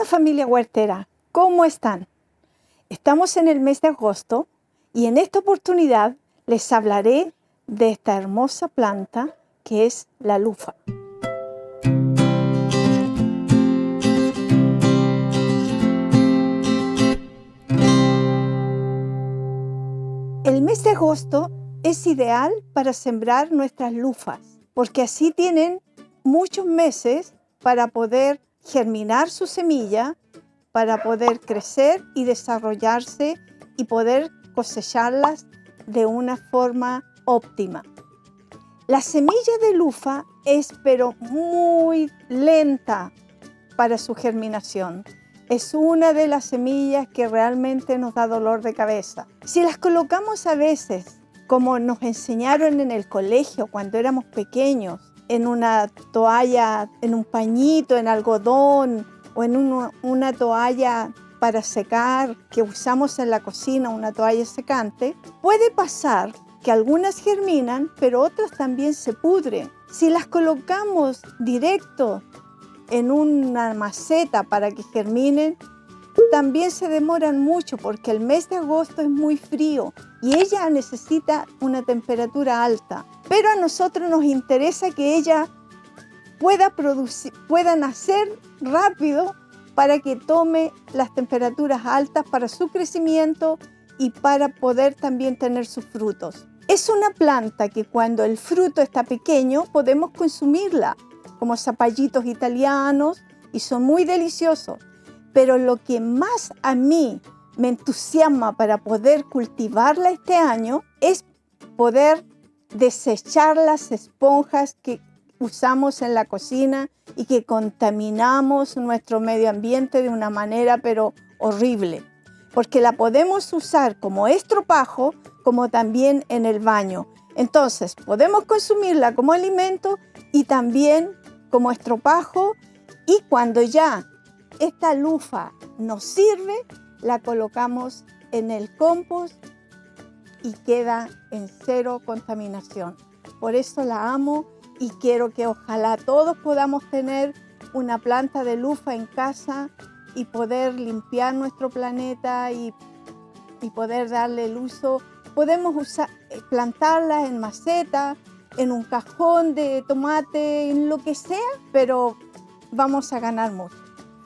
Hola familia huertera, ¿cómo están? Estamos en el mes de agosto y en esta oportunidad les hablaré de esta hermosa planta que es la lufa. El mes de agosto es ideal para sembrar nuestras lufas, porque así tienen muchos meses para poder germinar su semilla, para poder crecer y desarrollarse y poder cosecharlas de una forma óptima. La semilla de lufa es pero muy lenta para su germinación. Es una de las semillas que realmente nos da dolor de cabeza. Si las colocamos a veces, como nos enseñaron en el colegio cuando éramos pequeños, en una toalla, en un pañito, en algodón o en una toalla para secar que usamos en la cocina, una toalla secante, puede pasar que algunas germinan, pero otras también se pudren. Si las colocamos directo en una maceta para que germinen, también se demoran mucho porque el mes de agosto es muy frío y ella necesita una temperatura alta. Pero a nosotros nos interesa que ella pueda nacer rápido para que tome las temperaturas altas para su crecimiento y para poder también tener sus frutos. Es una planta que cuando el fruto está pequeño podemos consumirla como zapallitos italianos y son muy deliciosos. Pero lo que más a mí me entusiasma para poder cultivarla este año es poder desechar las esponjas que usamos en la cocina y que contaminamos nuestro medio ambiente de una manera pero horrible. Porque la podemos usar como estropajo, como también en el baño. Entonces, podemos consumirla como alimento y también como estropajo, y cuando ya esta lufa nos sirve, la colocamos en el compost y queda en cero contaminación. Por eso la amo y quiero que ojalá todos podamos tener una planta de lufa en casa y poder limpiar nuestro planeta y poder darle el uso. Podemos plantarla en maceta, en un cajón de tomate, en lo que sea, pero vamos a ganar mucho.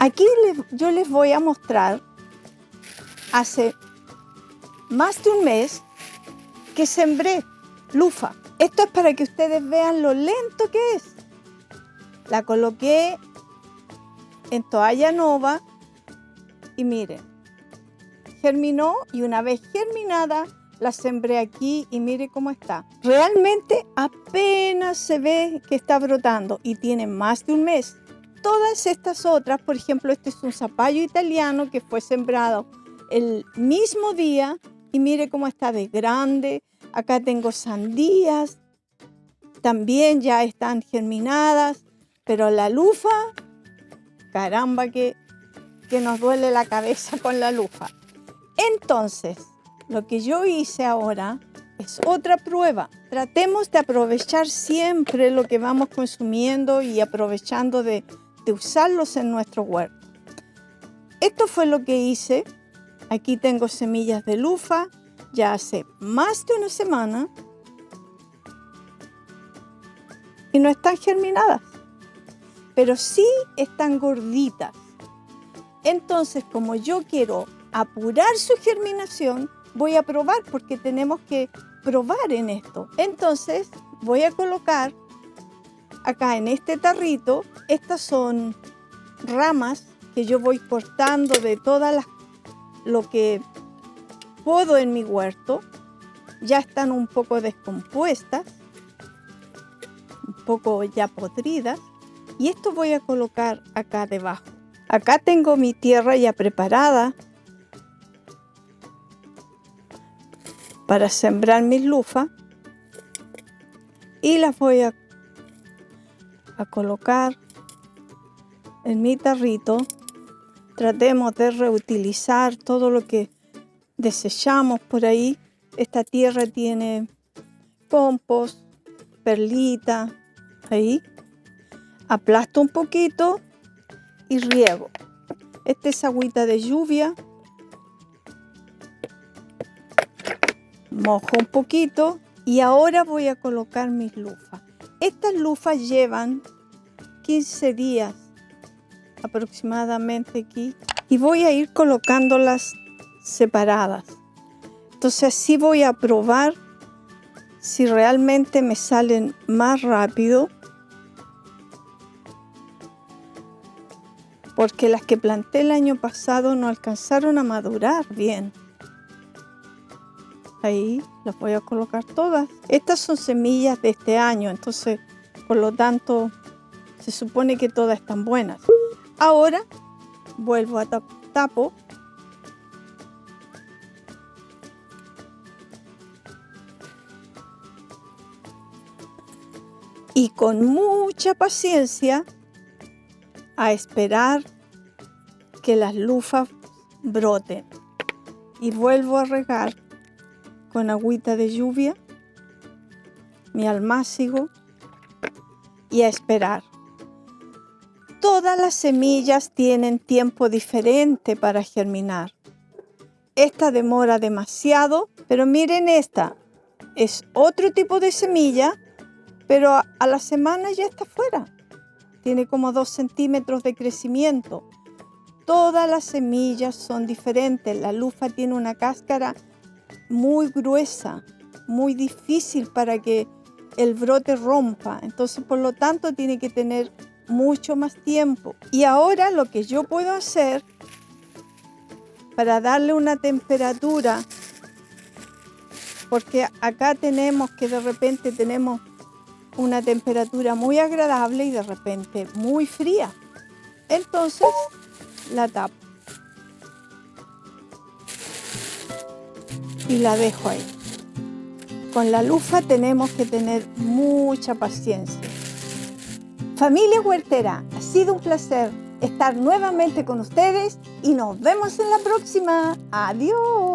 Aquí yo les voy a mostrar, hace más de un mes que sembré lufa. Esto es para que ustedes vean lo lento que es. La coloqué en toalla nova y miren, germinó y una vez germinada la sembré aquí y mire cómo está. Realmente apenas se ve que está brotando y tiene más de un mes. Todas estas otras, por ejemplo, este es un zapallo italiano que fue sembrado el mismo día y mire cómo está de grande. Acá tengo sandías, también ya están germinadas, pero la lufa, caramba que nos duele la cabeza con la lufa. Entonces, lo que yo hice ahora es otra prueba. Tratemos de aprovechar siempre lo que vamos consumiendo y aprovechando de usarlos en nuestro huerto. Esto fue lo que hice. Aquí tengo semillas de lufa ya hace más de una semana y no están germinadas, pero sí están gorditas. Entonces, como yo quiero apurar su germinación, voy a probar porque tenemos que probar en esto. Entonces, voy a colocar acá en este tarrito, estas son ramas que yo voy cortando de todas lo que puedo en mi huerto. Ya están un poco descompuestas, un poco ya podridas, y esto voy a colocar acá debajo. Acá tengo mi tierra ya preparada para sembrar mis lufas y las voy a colocar en mi tarrito. Tratemos de reutilizar todo lo que desechamos por ahí. Esta tierra tiene compost, perlita, ahí. Aplasto un poquito y riego. Esta es agüita de lluvia. Mojo un poquito y ahora voy a colocar mis lufas. Estas lufas llevan 15 días aproximadamente aquí y voy a ir colocándolas separadas. Entonces así voy a probar si realmente me salen más rápido, porque las que planté el año pasado no alcanzaron a madurar bien. Ahí las voy a colocar todas. Estas son semillas de este año, entonces por lo tanto se supone que todas están buenas. Ahora vuelvo a tapo. Y con mucha paciencia a esperar que las lufas broten. Y vuelvo a regar con agüita de lluvia mi almácigo y a esperar. Todas las semillas tienen tiempo diferente para germinar. Esta demora demasiado, pero miren esta. Es otro tipo de semilla, pero a la semana ya está fuera. Tiene como 2 centímetros de crecimiento. Todas las semillas son diferentes. La lufa tiene una cáscara muy gruesa, muy difícil para que el brote rompa. Entonces, por lo tanto, tiene que tener mucho más tiempo. Y ahora lo que yo puedo hacer para darle una temperatura, porque acá tenemos que de repente tenemos una temperatura muy agradable y de repente muy fría. Entonces la tapo y la dejo ahí. Con la lufa tenemos que tener mucha paciencia. Familia huertera, ha sido un placer estar nuevamente con ustedes y nos vemos en la próxima. Adiós.